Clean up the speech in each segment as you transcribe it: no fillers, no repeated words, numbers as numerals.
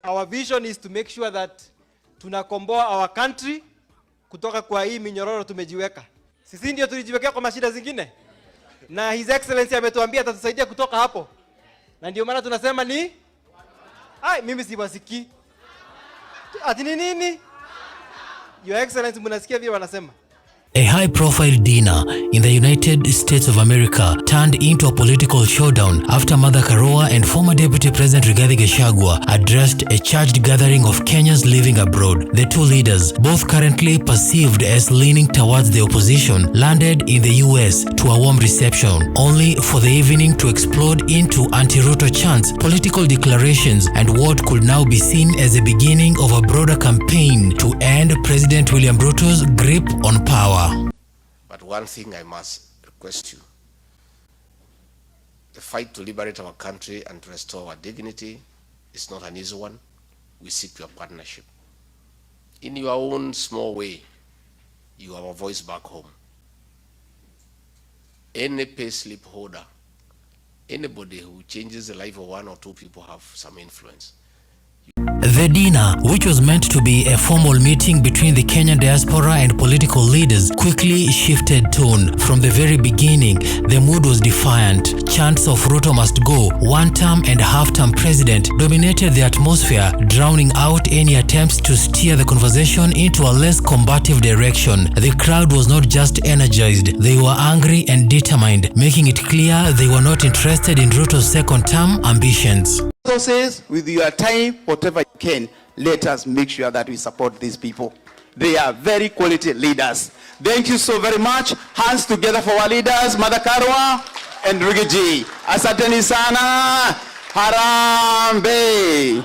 Our vision is to make sure that tunakomboa our country kutoka kwa hii minyororo tumejiweka. Sisi ndio tulijiwekea kwa mashida zingine. Na His Excellency ametuambia atatusaidia kutoka hapo. Na ndio maana tunasema ni mimi siwasikii. Ati nini? Your Excellency mnasikia vile wanasema. A high-profile dinner in the United States of America turned into a political showdown after Mother Karua and former Deputy President Rigathi Gachagua addressed a charged gathering of Kenyans living abroad. The two leaders, both currently perceived as leaning towards the opposition, landed in the US to a warm reception, only for the evening to explode into anti-Ruto chants, political declarations, and what could now be seen as the beginning of a broader campaign to end President William Ruto's grip on power. But one thing I must request you, the fight to liberate our country and to restore our dignity is not an easy one. We seek your partnership. In your own small way, you have a voice back home. Any payslip holder, anybody who changes the life of one or two people have some influence. The dinner, which was meant to be a formal meeting between the Kenyan diaspora and political leaders, quickly shifted tone. From the very beginning, the mood was defiant. Chants of Ruto must go, one-term and half-term president, dominated the atmosphere, drowning out any attempts to steer the conversation into a less combative direction. The crowd was not just energized, they were angry and determined, making it clear they were not interested in Ruto's second-term ambitions. Says with your time, whatever you can, let us make sure that we support these people. They are very quality leaders. Thank you so very much. Hands together for our leaders, Mother Karua and Rigathi. Asanteni sana. Harambe.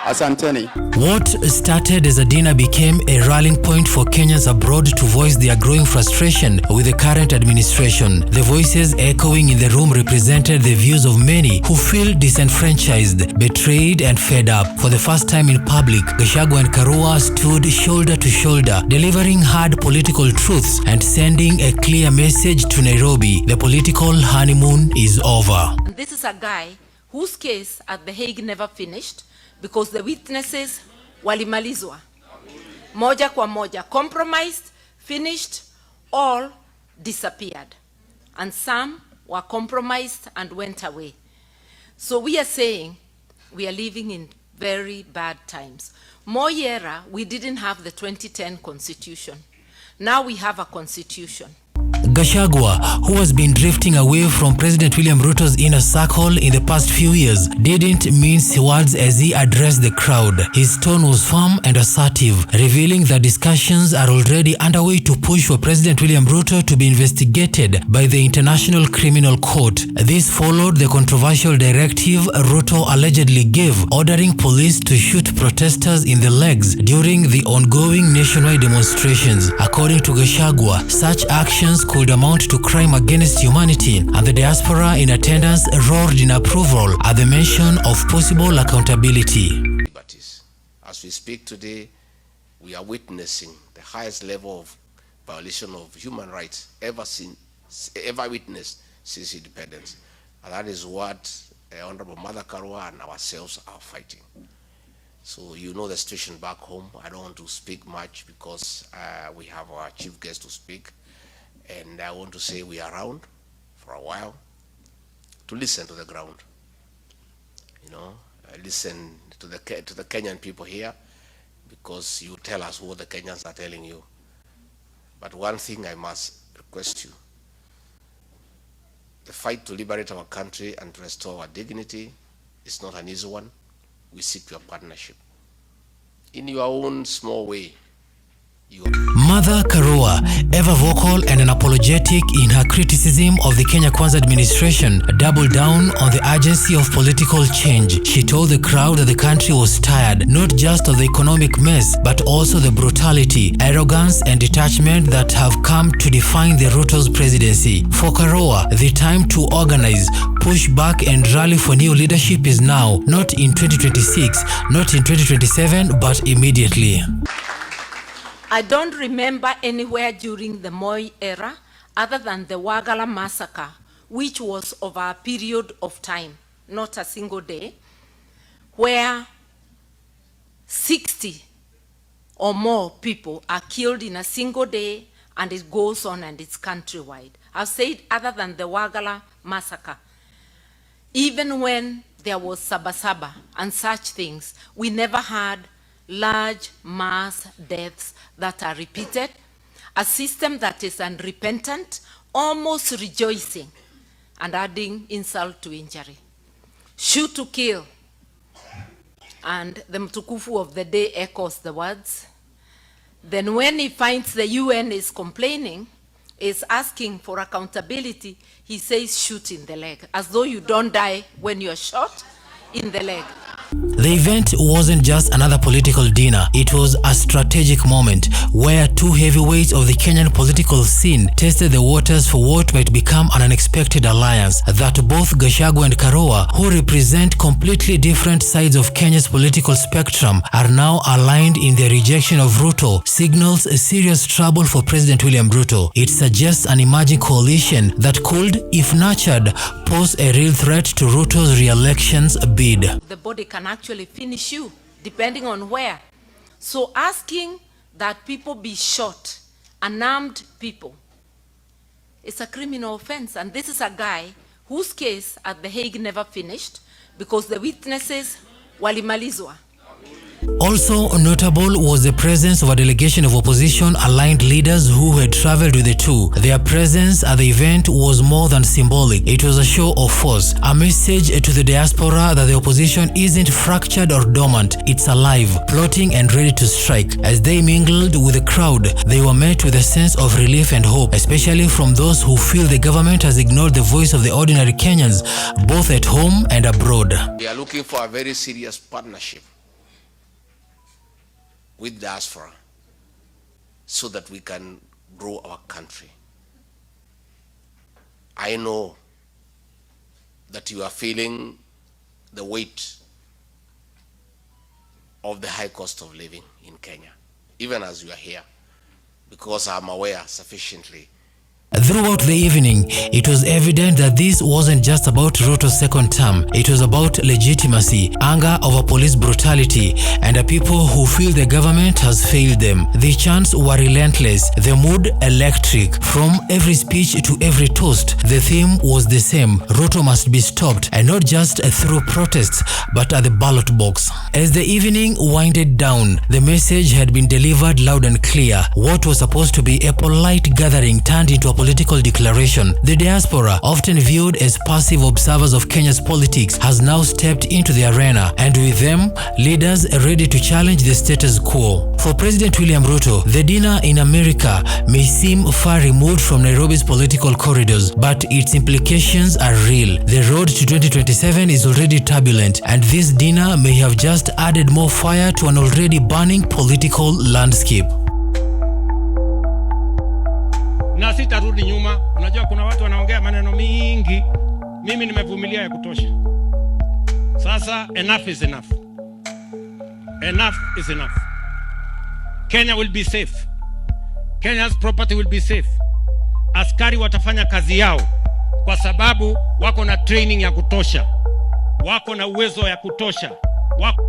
Asanteni. What started as a dinner became a rallying point for Kenyans abroad to voice their growing frustration with the current administration. The voices echoing in the room represented the views of many who feel disenfranchised, betrayed, and fed up. For the first time in public, Gachagua and Karua stood shoulder to shoulder, delivering hard political truths and sending a clear message to Nairobi. The political honeymoon is over. This is a guy whose case at The Hague never finished, because the witnesses walimalizwa moja kwa moja, compromised, finished, all disappeared, and some were compromised and went away. So we are saying we are living in very bad times. Moi era, we didn't have the 2010 constitution. Now we have a constitution. Gachagua, who has been drifting away from President William Ruto's inner circle in the past few years, didn't mince words as he addressed the crowd. His tone was firm and assertive, revealing that discussions are already underway to push for President William Ruto to be investigated by the International Criminal Court. This followed the controversial directive Ruto allegedly gave, ordering police to shoot protesters in the legs during the ongoing nationwide demonstrations. According to Gachagua, such actions could amount to crime against humanity, and the diaspora in attendance roared in approval at the mention of possible accountability. As we speak today, we are witnessing the highest level of violation of human rights ever witnessed since independence. And that is what Honorable Mother Karua and ourselves are fighting. So you know the situation back home. I don't want to speak much because we have our chief guest to speak. And I want to say we are around for a while to listen to the ground. You know, listen to the Kenyan people here, because you tell us what the Kenyans are telling you. But one thing I must request you, the fight to liberate our country and to restore our dignity is not an easy one. We seek your partnership. In your own small way, Mother Karua, ever vocal and unapologetic in her criticism of the Kenya Kwanza administration, doubled down on the urgency of political change. She told the crowd that the country was tired, not just of the economic mess, but also the brutality, arrogance, and detachment that have come to define the Ruto's presidency. For Karua, the time to organize, push back, and rally for new leadership is now, not in 2026, not in 2027, but immediately. I don't remember anywhere during the Moi era, other than the Wagala massacre, which was over a period of time, not a single day, where 60 or more people are killed in a single day, and it goes on and it's countrywide. I've said other than the Wagala massacre, even when there was Sabasaba and such things, we never had large mass deaths that are repeated. A system that is unrepentant, almost rejoicing and adding insult to injury. Shoot to kill. And the Mtukufu of the day echoes the words. Then when he finds the UN is complaining, is asking for accountability, he says shoot in the leg, as though you don't die when you're shot in the leg. The event wasn't just another political dinner, it was a strategic moment where two heavyweights of the Kenyan political scene tested the waters for what might become an unexpected alliance that both Gachagua and Karua, who represent completely different sides of Kenya's political spectrum, are now aligned in their rejection of Ruto, signals a serious trouble for President William Ruto. It suggests an emerging coalition that could, if nurtured, pose a real threat to Ruto's re-election's bid. The body can actually finish you, depending on where. So asking that people be shot, unarmed people, it's a criminal offense. And this is a guy whose case at The Hague never finished because the witnesses walimalizwa. Also notable was the presence of a delegation of opposition-aligned leaders who had traveled with the two. Their presence at the event was more than symbolic. It was a show of force, a message to the diaspora that the opposition isn't fractured or dormant, it's alive, plotting and ready to strike. As they mingled with the crowd, they were met with a sense of relief and hope, especially from those who feel the government has ignored the voice of the ordinary Kenyans, both at home and abroad. We are looking for a very serious partnership with diaspora so that we can grow our country. I know that you are feeling the weight of the high cost of living in Kenya, even as you are here, because I'm aware sufficiently. Throughout the evening, it was evident that this wasn't just about Ruto's second term. It was about legitimacy, anger over police brutality, and a people who feel the government has failed them. The chants were relentless, the mood electric. From every speech to every toast, the theme was the same: Ruto must be stopped, and not just through protests, but at the ballot box. As the evening winded down, the message had been delivered loud and clear. What was supposed to be a polite gathering turned into a political declaration. The diaspora, often viewed as passive observers of Kenya's politics, has now stepped into the arena, and with them, leaders ready to challenge the status quo. For President William Ruto, the dinner in America may seem far removed from Nairobi's political corridors, but its implications are real. The road to 2027 is already turbulent, and this dinner may have just added more fire to an already burning political landscape. Na sitarudi nyuma. Unajua kuna watu wanaongea maneno mingi. Mimi nimevumilia ya kutosha. Sasa enough is enough. Enough is enough. Kenya will be safe. Kenya's property will be safe. Askari watafanya kazi yao kwa sababu wako na training ya kutosha. Wako na uwezo ya kutosha. Wako